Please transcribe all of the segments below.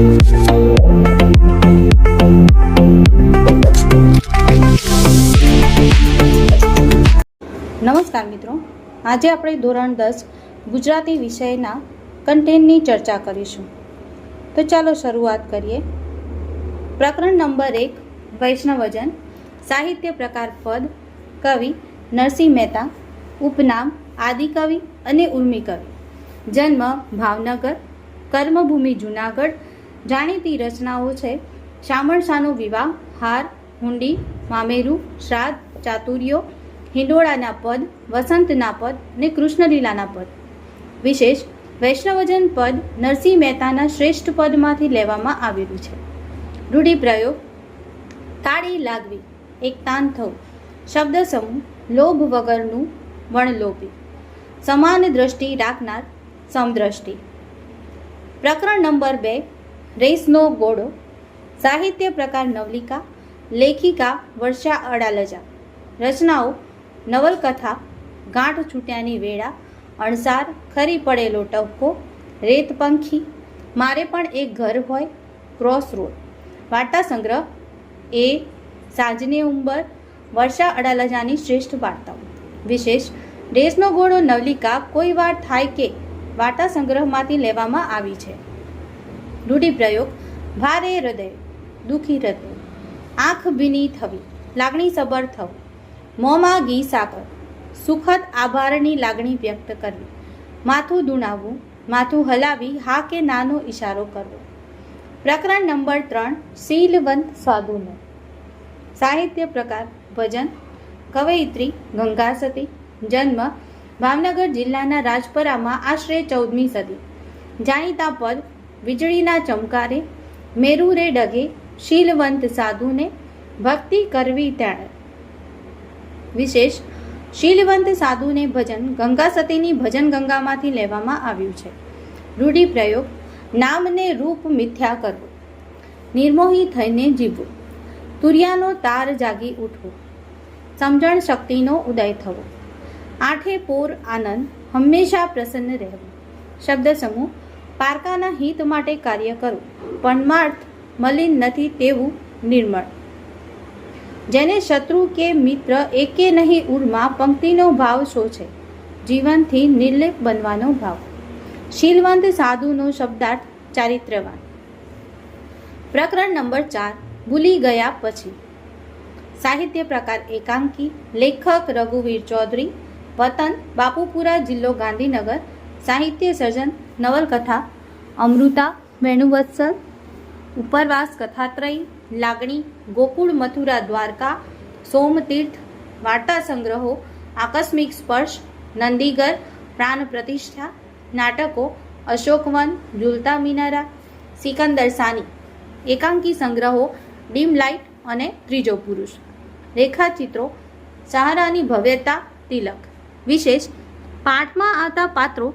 નમસ્કાર મિત્રો, આજે આપણે ધોરણ 10 ગુજરાતી વિષયના કન્ટેન્ટની ચર્ચા કરીશું. તો ચાલો શરૂઆત કરીએ. પ્રકરણ નંબર 1 વૈષ્ણવજન. સાહિત્ય પ્રકાર પદ. કવિ નરસિંહ મહેતા. ઉપનામ આદિકવિ અને ઉર્મિકવિ. જન્મ ભાવનગર. કર્મભૂમિ જૂનાગઢ. જાણીતી રચનાઓ છે શામળશાનો વિવાહ, હાર, હુંડી, મામેરું, શ્રાદ્ધ, ચાતુર્યો, હિંડોળાના પદ, વસંતના પદ અને કૃષ્ણલીલાના પદ. વિશેષ વૈષ્ણવજન પદ નરસિંહ મહેતાના શ્રેષ્ઠ પદમાંથી લેવામાં આવેલું છે. રૂઢિપ્રયોગ. તાળી લાગવી, એક તાન થવું. શબ્દ સમૂહ લોભ વગરનું વણલોભી. સમાન દ્રષ્ટિ રાખનાર સમદ્રષ્ટિ. પ્રકરણ નંબર 2 રેસનો ઘોડો. સાહિત્ય પ્રકાર નવલિકા. લેખિકા વર્ષા અડાલજા. રચનાઓ નવલકથા, ગાંઠ છૂટ્યાની વેળા, અણસાર, ખરી પડેલો ટપકો, રેતપંખી, મારે પણ એક ઘર હોય, ક્રોસ રોડ. વાર્તા સંગ્રહ એ સાંજને ઉંબર. વર્ષા અડાલજાની શ્રેષ્ઠ વાર્તાઓ. વિશેષ રેસનો ઘોડો નવલિકા કોઈ વાર થાય કે વાર્તા સંગ્રહમાંથી લેવામાં આવી છે. રૂઢિપ્રયોગ. ભારે હૃદય, દુઃખી હૃદય. આંખ ભીની થવી, લાગણી સબર થવું. મોંમાં ઘી સાકર, સુખદ આભારની લાગણી વ્યક્ત કરવી. માથું દુણાવવું, માથું હલાવી હા કે નાનો ઈશારો કરવો. પ્રકરણ નંબર 3 શીલવંત સાધુનો. સાહિત્ય પ્રકાર ભજન. કવયિત્રી ગંગા સતી. જન્મ ભાવનગર જિલ્લાના રાજપરામાં આશરે 14મી સદી. જાણીતા પદ વીજળીના ચમકારે, મેરુ રે ડગે, શીલવંત સાધુને ભક્તિ કરવી તેણે. વિશેષ શીલવંત સાધુને ભજન ગંગા સતીની ભજન ગંગામાંથી લેવામાં આવ્યું છે. રૂઢિપ્રયોગ. નામને રૂપ મિથ્યા કરવું, નિર્મોહી થઈને જીવવું. તુરિયાનો તાર જાગી ઉઠવું, સમજણ શક્તિનો ઉદય થવો. આઠે પોર આનંદ, હંમેશા પ્રસન્ન રહેવું. શબ્દ સમૂહ પારકાના હિત માટે કાર્ય કરવું, પરમાર્થ મલિન નથી તેવું નિર્મળ. જેને શત્રુ કે મિત્ર એકે નહીં ઉરમાં, પંક્તિનો ભાવ શો છે, જીવનથી નિર્લેપ બનવાનો ભાવ. શીલવંત સાધુનો શબ્દાર્થ ચારિત્ર્યવાન. પ્રકરણ નંબર 4 ભૂલી ગયા પછી. સાહિત્ય પ્રકાર એકાંકી. લેખક રઘુવીર ચૌધરી. વતન બાપુપુરા, જિલ્લો ગાંધીનગર. સાહિત્ય સર્જન નવલકથા અમૃતા, વેણુવત્સલ, ઉપરવાસ કથાત્રયી, લાગણી, ગોકુળ મથુરા દ્વારકા, સોમતીર્થ. વાર્તા સંગ્રહો આકસ્મિક સ્પર્શ, નંદીગર, પ્રાણ પ્રતિષ્ઠા. નાટકો અશોકવન, ઝૂલતા મિનારા, સિકંદર સાની. એકાંકી સંગ્રહો ડીમ લાઇટ અને ત્રીજો પુરુષ. રેખાચિત્રો સહારાની ભવ્યતા, તિલક. વિશેષ પાઠમાં આવતા પાત્રો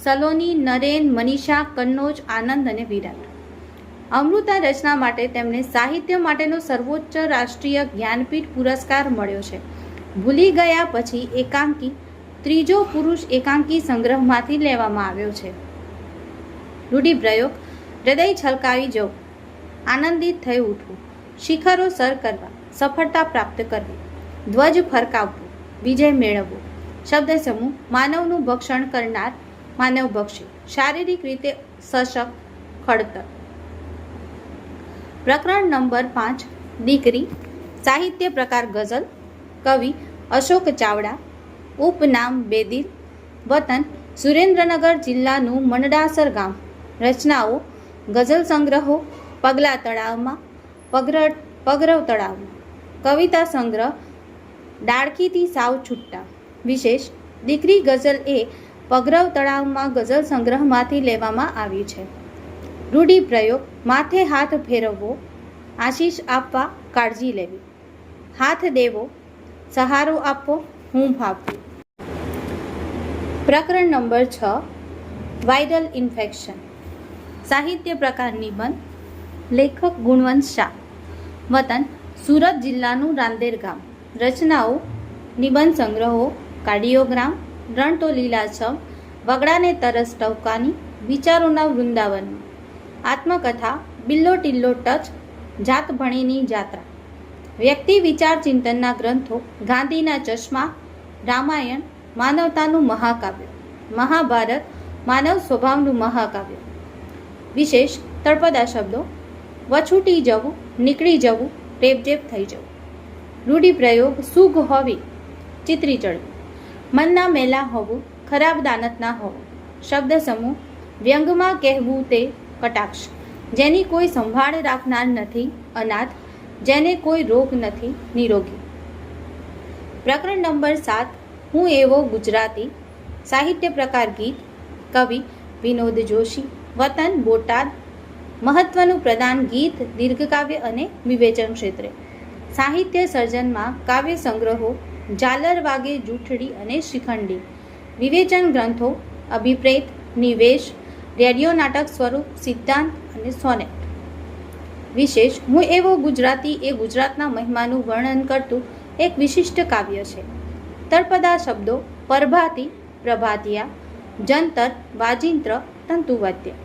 સલોની, નરેન, મનીષા, કન્નોજ, આનંદ અને વિરાટ. અમૃતા રચના માટે તેમને સાહિત્ય માટેનો સર્વોચ્ચ રાષ્ટ્રીય જ્ઞાનપીઠ પુરસ્કાર મળ્યો છે. ભૂલી ગયા પછી એકાંકી ત્રીજો પુરુષ એકાંકી સંગ્રહમાંથી લેવામાં આવ્યો છે. રૂઢિપ્રયોગ. હૃદય છલકાવી જવું, આનંદિત થઈ ઉઠવું. શિખરો સર કરવા, સફળતા પ્રાપ્ત કરવી. ધ્વજ ફરકાવવું, વિજય મેળવવો. શબ્દ સમૂહ માનવનું ભક્ષણ કરનાર, માનવ ભક્ષી. શારીરિક રીતે સશક્ત, ખડતર. પ્રકરણ નંબર 5 દીકરી. સાહિત્ય પ્રકાર ગઝલ. કવિ અશોક ચાવડા. ઉપનામ બેદિલ. વતન સુરેન્દ્રનગર જિલ્લાનું મંડાસર ગામ. રચનાઓ ગઝલ સંગ્રહો પગલા તળાવમાં, પગરવ તળાવમાં. કવિતા સંગ્રહ ડાળખીથી સાવ છૂટા. વિશેષ દીકરી ગઝલ એ પગરવ તળાવમાં ગઝલ સંગ્રહમાંથી લેવામાં આવી છે. રૂઢિપ્રયોગ. માથે હાથ ફેરવવો, આશીષ આપવા, કાળજી લેવી. હાથ દેવો, સહારો આપવો, હૂંફ આપવી. પ્રકરણ નંબર 6 વાયરલ ઇન્ફેક્શન. સાહિત્ય પ્રકાર નિબંધ. લેખક ગુણવંત શાહ. વતન સુરત જિલ્લાનું રાંદેર ગામ. રચનાઓ નિબંધ સંગ્રહો કાર્ડિયોગ્રામ, રણ તો લીલાછમ, વગડાને તરસ ટવકાની, વિચારોના વૃંદાવનમાં. આત્મકથા બિલ્લો ટિલ્લો ટચ, જાત ભણીની જાત્રા. વ્યક્તિ વિચાર ચિંતનના ગ્રંથો, ગાંધીના ચશ્મા, રામાયણ માનવતાનું મહાકાવ્ય, મહાભારત માનવ સ્વભાવનું મહાકાવ્ય. વિશેષ તળપદા શબ્દો: વછૂટી જવું, નીકળી જવું, રેબઝેબ થઈ જવું. રૂઢિપ્રયોગ: સૂઘ હોવી, ચિતરી ચડવું, મનના મેલા હોવું, ખરાબ દાનત ના હોવું. શબ્દ સમૂહ: વ્યંગમાં કહેવું તે કટાક્ષ, જેની કોઈ સંભાળ રાખનાર નથી, અનાથ, જેને કોઈ રોગ નથી, નિરોગી. પ્રકરણ નંબર 7. હું એવો ગુજરાતી. સાહિત્ય પ્રકાર ગીત. કવિ વિનોદ જોશી. વતન બોટાદ. મહત્વનું પ્રદાન ગીત, દીર્ઘકાવ્ય અને વિવેચન ક્ષેત્રે. સાહિત્ય સર્જનમાં કાવ્ય સંગ્રહો, ઝાલર વાગે જૂઠડી અને શિખંડી. વિવેચન ગ્રંથો, અભિપ્રેત, નિવેશ, રેડિયો નાટક સ્વરૂપ, સિદ્ધાંત અને સોનેટ. વિશેષ: હું એવો ગુજરાતી એ ગુજરાતના મહિમાનું વર્ણન કરતું એક વિશિષ્ટ કાવ્ય છે. તળપદા શબ્દો: પરભાતી, પ્રભાતિયા, જંતર, વાજિંત્ર, તંતુવાદ્ય.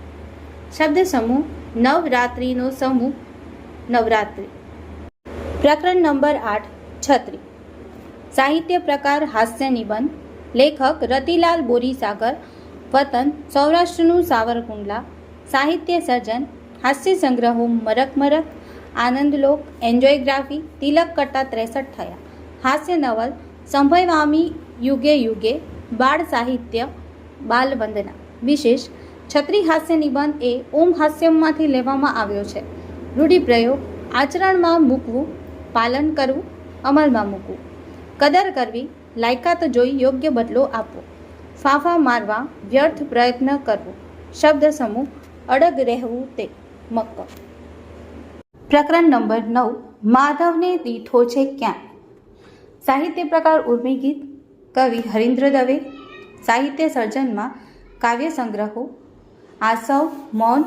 શબ્દ સમૂહ: નવરાત્રિનો સમૂહ, નવરાત્રિ. પ્રકરણ નંબર 8. છત્રી. સાહિત્ય પ્રકાર હાસ્ય નિબંધ. લેખક રતિલાલ બોરીસાગર. વતન સૌરાષ્ટ્રનું સાવરકુંડલા. સાહિત્ય સર્જન હાસ્ય સંગ્રહો મરક મરક, આનંદલોક, એન્જોયગ્રાફી, તિલક કરતા 63 થયા. હાસ્ય નવલ સંભયવામી યુગે યુગે. બાળ સાહિત્ય બાલવંદના. વિશેષ: છત્રી હાસ્ય નિબંધ એ ઓમ હાસ્યમમાંથી લેવામાં આવ્યો છે. રૂઢિપ્રયોગ: આચરણમાં મૂકવું, પાલન કરવું, અમલમાં મૂકવું. કદર કરવી, લાયકાત જોઈ યોગ્ય બદલો આપવો. ફાંફા મારવા, વ્યર્થ પ્રયત્ન કરવો. શબ્દ સમૂહ: અડગ રહેવું તે, મક્કમ. પ્રકરણ નંબર 9. માધવને દીઠો છે ક્યાં. સાહિત્ય પ્રકાર ઉર્મી ગીત. કવિ હરીન્દ્ર દવે. સાહિત્ય સર્જનમાં કાવ્ય સંગ્રહો, આસવ, મૌન,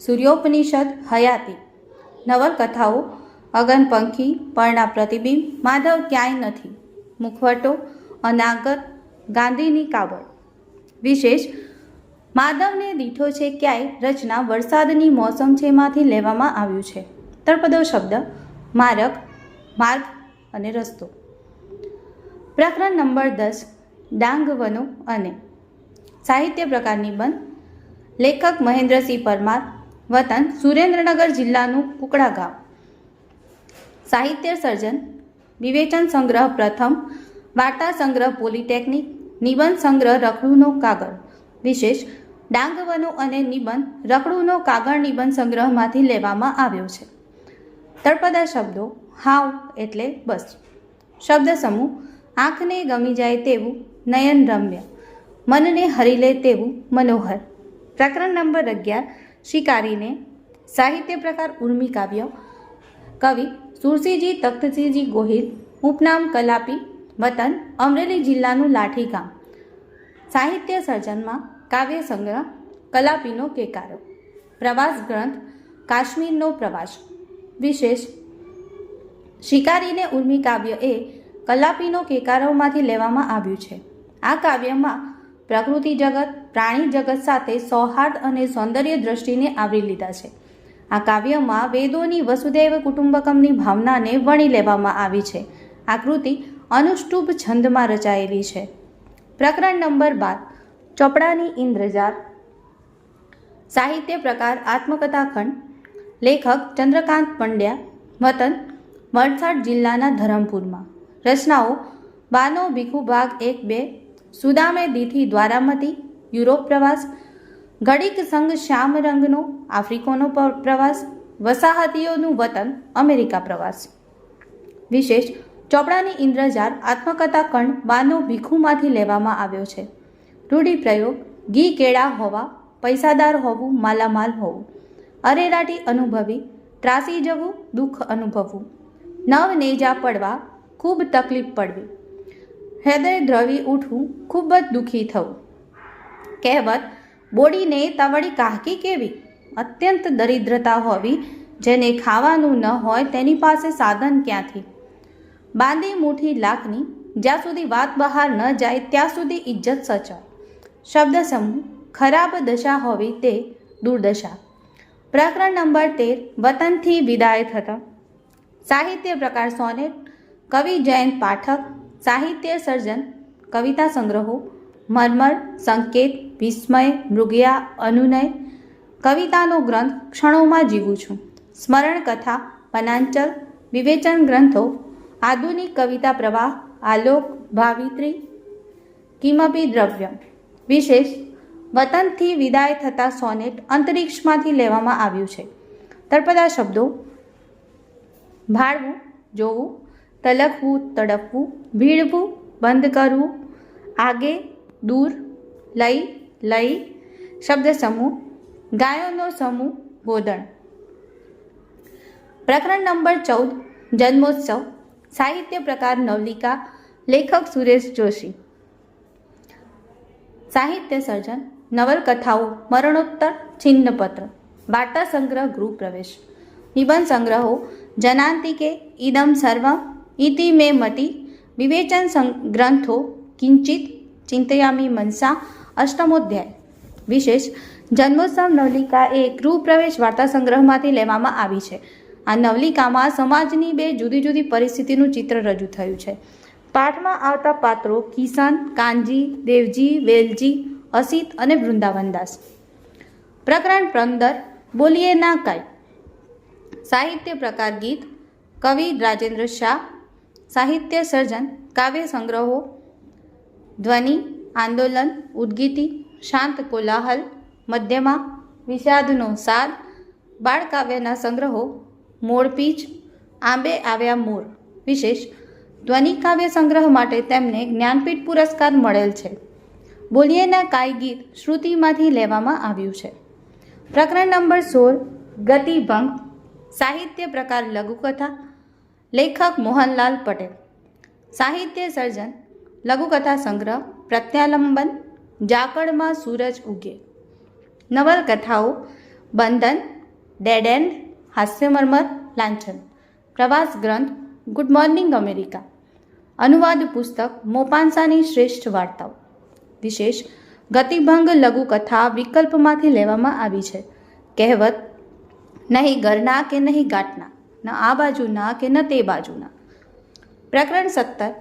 સૂર્યોપનિષદ, હયાતી. નવલકથાઓ, અગનપંખી, પર્ણા પ્રતિબિંબ, માધવ ક્યાંય નથી, મુખવટો, અનાગત, ગાંધીની કાવડ. વિશેષ: માધવને દીઠો છે ક્યાંય રચના વરસાદની મોસમ છે માંથી લેવામાં આવ્યું છે. તળપદો શબ્દ: માર્ગ, માર્ગ અને રસ્તો. પ્રકરણ નંબર 10. ડાંગ વનો અને. સાહિત્ય પ્રકાર નિબંધ. લેખક મહેન્દ્રસિંહ પરમાર. વતન સુરેન્દ્રનગર જિલ્લાનું કુકડા ગામ. સાહિત્ય સર્જન વિવેચન સંગ્રહ પ્રથમ, વાર્તા સંગ્રહ પોલિટેકનિક, નિબંધ સંગ્રહ રખડુનો કાગળ. વિશેષ: ડાંગવનો અને નિબંધ રખડુનો કાગળ નિબંધ સંગ્રહમાંથી લેવામાં આવ્યો છે. તળપદા શબ્દો: હાવ એટલે બસ. શબ્દ સમૂહ: આંખને ગમી જાય તેવું, નયન રમ્ય, મનને હરી લે તેવું, મનોહર. પ્રકરણ નંબર 11. શિકારીને. સાહિત્ય પ્રકાર ઉર્મી કાવ્ય. કવિ સુરસીજી તખ્તસિંહજી ગોહિલ. ઉપનામ કલાપી. વતન અમરેલી જિલ્લાનું લાઠી ગામ. સાહિત્ય સર્જનમાં કાવ્ય સંગ્રહ કલાપીનો કેકારો. પ્રવાસ ગ્રંથ કાશ્મીરનો પ્રવાસ. વિશેષ: શિકારીને ઉર્મી કાવ્ય એ કલાપીનો કેકારોમાંથી લેવામાં આવ્યું છે. આ કાવ્યમાં પ્રકૃતિ જગત, પ્રાણી જગત સાથે સૌહાર્દ અને સૌંદર્ય દ્રષ્ટિને આવરી લીધા છે. આ કાવ્યમાં વેદોની વસુધૈવ કુટુંબકમની ભાવનાને વણી લેવામાં આવી છે. આ કૃતિ અનુષ્ટુપ છંદમાં રચાયેલી છે. પ્રકરણ નંબર 12. ચોપડાની ઇન્દ્રજાળ. સાહિત્ય પ્રકાર આત્મકથા ખંડ. લેખક ચંદ્રકાંત પંડ્યા. વતન વલસાડ જિલ્લાના ધરમપુરમાં. રચનાઓ: બાનો ભીખુ ભાગ 1-2, સુદામે દીઠી દ્વારામતી, યુરોપ પ્રવાસ, ઘડીક સંગ શ્યામ રંગનો, આફ્રિકોનો પ્રવાસ, વસાહતીઓનું વતન, અમેરિકા પ્રવાસ. વિશેષ: ચોપડાની ઇન્દ્રજાળ આત્મકથા ખંડ બાનો ભીખુમાંથી લેવામાં આવ્યો છે. રૂઢિપ્રયોગ: ઘી કેળા હોવા, પૈસાદાર હોવું, માલામાલ હોવું. અરેરાટી અનુભવી, ત્રાસી જવું, દુઃખ અનુભવવું. નવ નેજા પડવા, ખૂબ તકલીફ પડવી. હૃદય દ્રવી ઉઠવું, ખૂબ જ દુઃખી થવું. કહેવત: બોડીને તવડી કાહકી કેવી, અત્યંત દરિદ્રતા હોવી, જેને ખાવાનું ન હોય તેની પાસે સાધન ક્યાંથી. બાંધી મુઠ્ઠી લાખની, જ્યાં સુધી વાત બહાર ન જાય ત્યાં સુધી ઇજ્જત સચવાય. શબ્દ સમૂહ: ખરાબ દશા હોવી તે દુર્દશા. પ્રકરણ નંબર 13 વતનથી વિદાય થતા. સાહિત્ય પ્રકાર સોનેટ. કવિ જયંત પાઠક. સાહિત્ય સર્જન કવિતા સંગ્રહો મરમર, સંકેત, વિસ્મય, મૃગયા, અનુનય. કવિતાનો ગ્રંથ ક્ષણોમાં જીવું છું. સ્મરણ કથા, વનાંચલ, વિવેચન ગ્રંથો, આધુનિક કવિતા પ્રવાહ, આલોક, ભાવિત્રી, કિમપી દ્રવ્યમ. વિશેષ વતનથી વિદાય થતા સોનેટ અંતરિક્ષમાંથી લેવામાં આવ્યું છે. તળપદા શબ્દો ભાળવું, જોવું, તલકવું, તડપવું, ભીડવું, બંધ કરવું, આગે, દૂર, લઈ, લઈ. શબ્દ સમૂહ ગાયોનો સમૂહ, ગોદણ. પ્રકરણ નંબર 14 જન્મોત્સવ. સાહિત્ય પ્રકાર નવલિકા. લેખક સુરેશ જોશી. સાહિત્ય સર્જન નવલકથાઓ મરણોત્તર, છિન્નપત્ર, વાર્તા સંગ્રહ, ગૃહ પ્રવેશ. નિબંધ સંગ્રહો જનાંતિકે, ઇદમ સર્વમ, ઇતિ મે મતિ. વિવેચન ગ્રંથો કિંચિત, ચિંતયામી મનસા, અષ્ટમોધ્યાય. વિશેષ જન્મોત્સવ નવલિકા એ ગૃહ પ્રવેશ વાર્તા સંગ્રહમાંથી લેવામાં આવી છે. આ નવલિકામાં સમાજની બે જુદી જુદી પરિસ્થિતિનું ચિત્ર રજૂ થયું છે. પાઠમાં આવતા પાત્રો કિશન, કાનજી, દેવજી, વેલજી, અસિત અને વૃંદાવનદાસ. પ્રકરણ 15 બોલીએ ના કાય. સાહિત્ય પ્રકાર ગીત. કવિ રાજેન્દ્ર શાહ. સાહિત્ય સર્જન કાવ્ય સંગ્રહો ધ્વનિ, આંદોલન, ઉદ્ગીતિ, શાંત કોલાહલ, મધ્યમા, વિષાદનો સાદ. બાળકાવ્યના સંગ્રહો મોરપીંછ, આંબે આવ્યા મોર. વિશેષ ધ્વનિ કાવ્ય સંગ્રહ માટે તેમને જ્ઞાનપીઠ પુરસ્કાર મળેલ છે. બોલીએના કાય ગીત શ્રુતિમાંથી લેવામાં આવ્યું છે. પ્રકરણ નંબર 16 ગતિભંગ. સાહિત્ય પ્રકાર લઘુકથા. લેખક મોહનલાલ પટેલ. સાહિત્ય સર્જન લઘુકથા સંગ્રહ પ્રત્યાલંબન, ઝાકળમાં સૂરજ ઉગે. નવલકથાઓ બંધન, ડેડ એન્ડ, હાસ્યમર્મર, લાંછન. પ્રવાસ ગ્રંથ ગુડ મોર્નિંગ અમેરિકા. અનુવાદ પુસ્તક મોપાંસાની શ્રેષ્ઠ વાર્તાઓ. વિશેષ ગતિભંગ લઘુકથા વિકલ્પમાંથી લેવામાં આવી છે. કહેવત નહીં ઘરના કે નહીં ગાંઠના, ન આ બાજુના કે ન તે બાજુના. પ્રકરણ 17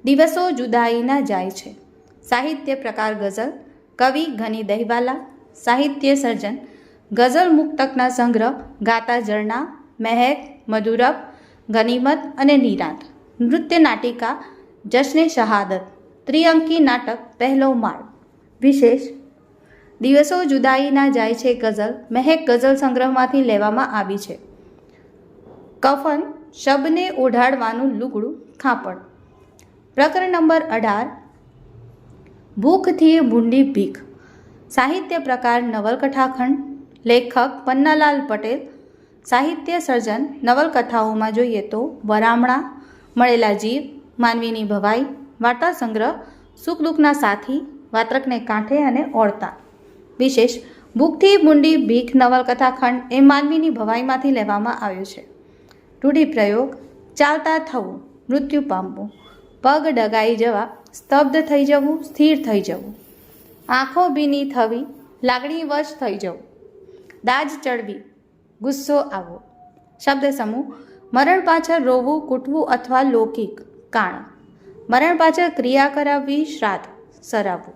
દિવસો જુદાઈના જાય છે. સાહિત્ય પ્રકાર ગઝલ. કવિ ઘની દહીવાલા. સાહિત્ય સર્જન ગઝલ મુક્તકના સંગ્રહ ગાતા ઝરણા, મહેક, મધુરબ, ગનીમત અને નિરાંત. નૃત્ય નાટિકા જશ્ને શહાદત. ત્રિઅંકી નાટક પહેલો માળ. વિશેષ દિવસો જુદાઈના જાય છે ગઝલ મહેક ગઝલ સંગ્રહમાંથી લેવામાં આવી છે. કફન શબને ઓઢાડવાનું લુગડું, ખાપડ. પ્રકરણ નંબર 18 ભૂખથી ભૂંડી ભીખ. સાહિત્ય પ્રકાર નવલકથાખંડ. લેખક પન્નાલાલ પટેલ. સાહિત્ય સર્જન નવલકથાઓમાં જોઈએ તો વરામણા, મળેલા જીવ, માનવીની ભવાઈ. વાર્તા સંગ્રહ સુખ દુઃખના સાથી, વાત્રકને કાંઠે અને ઓળતા. વિશેષ ભૂખથી ભૂંડી ભીખ નવલકથાખંડ એ માનવીની ભવાઈમાંથી લેવામાં આવ્યો છે. રૂઢિપ્રયોગ ચાલતા થવું, મૃત્યુ પામવું, પગ ડગાઈ જવા, સ્તબ્ધ થઈ જવું, સ્થિર થઈ જવું, આંખો ભીની થવી, લાગણીવશ થઈ જવું, દાજ ચડવી, ગુસ્સો આવવો. શબ્દ સમૂહ મરણ પાછળ રોવું, કૂટવું અથવા લૌકિક, કાણ. મરણ પાછળ ક્રિયા કરાવવી, શ્રાદ્ધ, સરાવવું.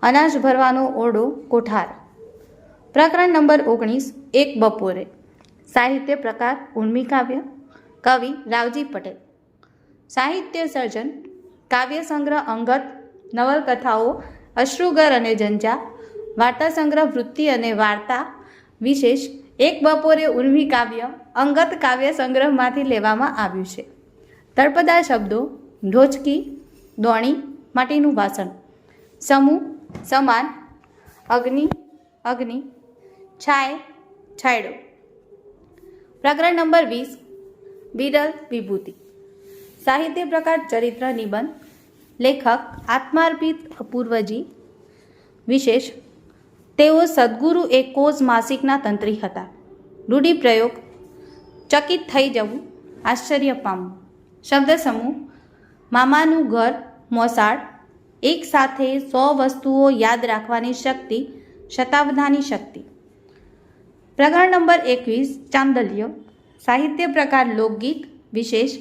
અનાજ ભરવાનો ઓરડો, કોઠાર. પ્રકરણ નંબર 19 એક બપોરે. સાહિત્ય પ્રકાર ઉર્મી કાવ્ય. કવિ રાવજી પટેલ. સાહિત્ય સર્જન કાવ્ય સંગ્રહ અંગત. નવલકથાઓ અશ્રુગર અને જંજા. વાર્તા સંગ્રહ વૃત્તિ અને વાર્તા. વિશેષ એક બપોરે ઉર્મી કાવ્ય અંગત કાવ્ય સંગ્રહમાંથી લેવામાં આવ્યું છે. તળપદા શબ્દો ઢોચકી, દોણી, માટીનું વાસણ. સમૂહ સમાન, અગ્નિ, અગ્નિ, છાય, છાયડો. પ્રકરણ નંબર 20 બિરલ વિભૂતિ. સાહિત્ય પ્રકાર ચરિત્ર નિબંધ. લેખક આત્માર્પિત અપૂર્વજી. વિશેષ તેઓ સદગુરુ એક કોઝ માસિકના તંત્રી હતા. રૂઢિપ્રયોગ ચકિત થઈ જવું, આશ્ચર્ય પામવું. શબ્દ સમૂહ મામાનું ઘર, મોસાળ. એક સાથે 100 વસ્તુઓ યાદ રાખવાની શક્તિ, શતાવધાની શક્તિ. પ્રકરણ નંબર 21 ચાંદલ્ય સાહિત્ય પ્રકાર લોકગીત વિશેષ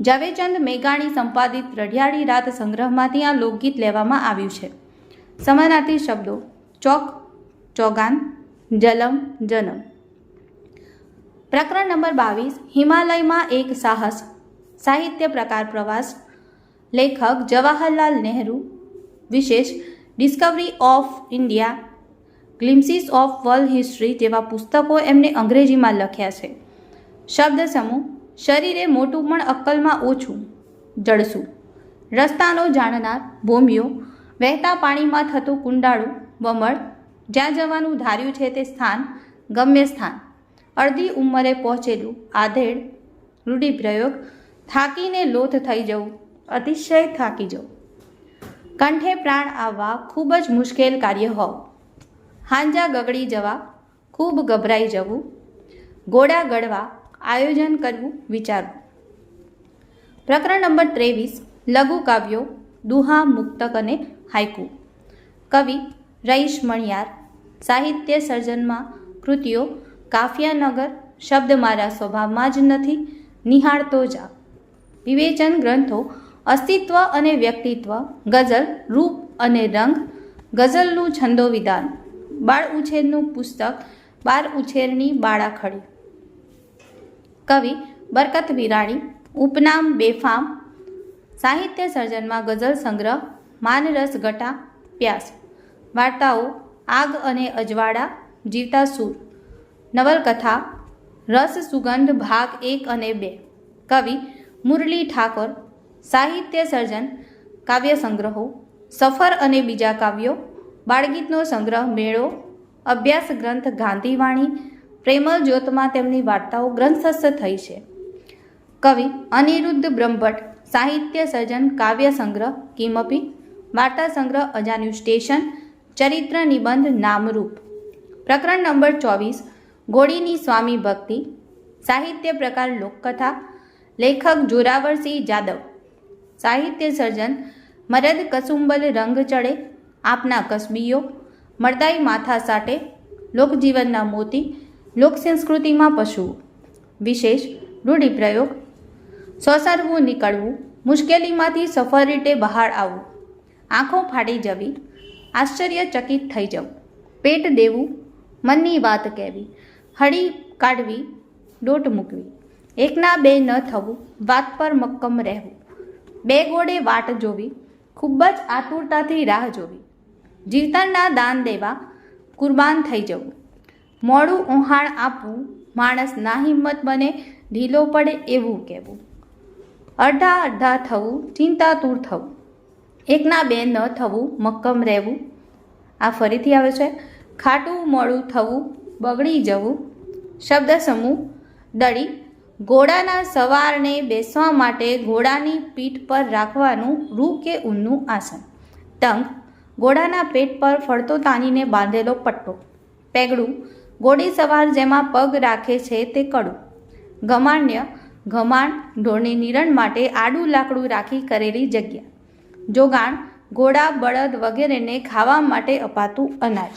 ઝવેરચંદ મેઘાણી સંપાદિત રઢિયાળી રાત સંગ્રહમાંથી આ લોકગીત લેવામાં આવ્યું છે. સમાનાર્થી શબ્દો ચોક, ચોગાન, જલમ, જનમ. પ્રકરણ નંબર 22 હિમાલયમાં એક સાહસ સાહિત્ય પ્રકાર પ્રવાસ લેખક જવાહરલાલ નહેરુ વિશેષ discovery of India, glimpses of world history જેવા પુસ્તકો એમને અંગ્રેજીમાં લખ્યા છે. શબ્દ સમૂહ શરીરે મોટું પણ અક્કલમાં ઓછું, જળસું. રસ્તાનો જાણનાર, ભોમિયો. વહેતા પાણીમાં થતું કુંડાળું, વમળ. જ્યાં જવાનું ધાર્યું છે તે સ્થાન, ગમ્ય સ્થાન. અડધી ઉંમરે પહોંચેલું, આધેડ. રૂઢિપ્રયોગ થાકીને લોથ થઈ જવું, અતિશય થાકી જવું. કંઠે પ્રાણ આવવા ખૂબ જ મુશ્કેલ કાર્ય હોવું. હાંજા ગગડી જવા, ખૂબ ગભરાઈ જવું. ગોળા ગળવા, આયોજન કરવું, વિચારવું. પ્રકરણ નંબર 23 લઘુ કાવ્યો, દુહા, મુક્તક અને હાઇકુ. કવિ રઈશ મણિયાર. સાહિત્ય સર્જનમાં કૃતિઓ કાફિયાનગર, શબ્દ મારા સ્વભાવમાં જ નથી, નિહાળતો જા. વિવેચન ગ્રંથો અસ્તિત્વ અને વ્યક્તિત્વ, ગઝલ રૂપ અને રંગ, ગઝલનું છંદો વિધાન, બાળ ઉછેરનું પુસ્તક, બાળ ઉછેરની બાળાખડી. કવિ બરકત વિરાણી. ઉપનામ બેફામ. સાહિત્ય સર્જનમાં ગઝલ સંગ્રહ, માનરસ ગટા, પ્યાસ. વાર્તાઓ આગ અને અજવાળા, જીવતા સૂર. નવલકથા રસ સુગંધ ભાગ 1 અને 2. કવિ મુરલી ઠાકોર. સાહિત્ય સર્જન કાવ્ય સંગ્રહો, સફર અને બીજા કાવ્યો, બાળગીતનો સંગ્રહ મેળો, અભ્યાસ ગ્રંથ ગાંધીવાણી, પ્રેમલ જ્યોતમાં તેમની વાર્તાઓ ગ્રંથસ્થ થઈ છે. કવિ અનિરુદ્ધ બ્રહ્મભટ્ટ. સાહિત્ય સર્જન કાવ્ય સંગ્રહ કિમપી, વાર્તા સંગ્રહ અજાન્યું સ્ટેશન, ચરિત્ર નિબંધ નામરૂપ. પ્રકરણ નંબર 24 ગોળીની સ્વામી ભક્તિ. સાહિત્ય પ્રકાર લોકકથા. લેખક જોરાવરસિંહ જાદવ. સાહિત્ય સર્જન મરદ કસુંબલ રંગ ચડે, આપના કસબીઓ, મરદાઈ માથા સાટે, લોકજીવનના મોતી, લોક સંસ્કૃતિમાં પશુઓ. વિશેષ રૂઢિપ્રયોગ સોસરવું, નીકળવું, મુશ્કેલીમાંથી સફળ રીતે બહાર આવવું, આંખો ફાટી જવી, આશ્ચર્યચકિત થઈ જવું, પેટ દેવું, મનની વાત કહેવી, હળી કાઢવી, દોટ મૂકવી, એકના બે ન થવું, વાત પર મક્કમ રહેવું, બે ગોળે વાટ જોવી, ખૂબ જ આતુરતાથી રાહ જોવી, જીવતરના દાન દેવા, કુરબાન થઈ જવું, મોડું ઓહાણ આપવું, માણસ નાહિંમત બને, ઢીલો પડે એવું કહેવું, અડધા અડધા થવું, ચિંતાતુર થવું, એકના બે ન થવું, મક્કમ રહેવું. આ ફરીથી આવે છે. ખાટું મોડું થવું, બગડી જવું. શબ્દ સમૂહ દડી. ઘોડાના સવારને બેસવા માટે ઘોડાની પીઠ પર રાખવાનું રૂ કે ઊનનું આસન. ટંક ઘોડાના પેટ પર ફરતો તાનીને બાંધેલો પટ્ટો. પેગડું ઘોડી સવાર જેમાં પગ રાખે છે તે કડું. ગમાણ્ય ઘમાણ ઢોરની નિરણ માટે આડું લાકડું રાખી કરેલી જગ્યા. જોગાણ ઘોડા, બળદ વગેરેને ખાવા માટે અપાતું અનાજ.